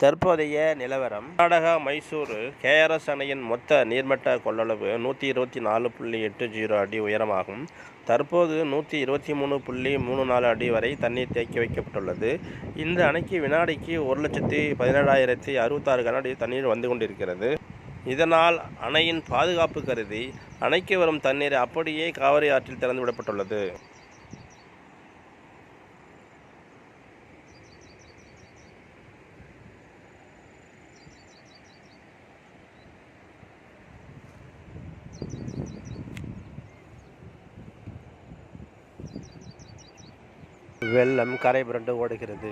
தற்போதைய நிலவரம் கர்நாடகா மைசூர் கேஆர்எஸ் அணையின் மொத்த நீர்மட்ட கொள்ளளவு 124.80 அடி உயரமாகும். தற்போது 123.34 அடி வரை தண்ணீர் தேக்கி வைக்கப்பட்டுள்ளது. இந்த அணைக்கு வினாடிக்கு 1,17,066 கனஅடி தண்ணீர் வந்து கொண்டிருக்கிறது. இதனால் அணையின் பாதுகாப்பு கருதி அணைக்கு வரும் தண்ணீர் அப்படியே காவிரி ஆற்றில் திறந்து விடப்பட்டுள்ளது. வெள்ளம் கரை புரண்டு ஓடுகிறது.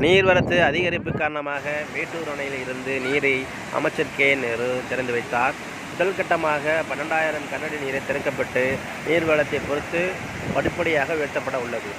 நீர்வரத்து அதிகரிப்பு காரணமாக மேட்டூர் அணையில் இருந்து நீரை அமைச்சர் கே. நேரு திறந்து வைத்தார். முதல் கட்டமாக 12,000 கனஅடி நீரை திறக்கப்பட்டு நீர்வளத்தை பொறுத்து படிப்படியாக உயர்த்தப்பட உள்ளது.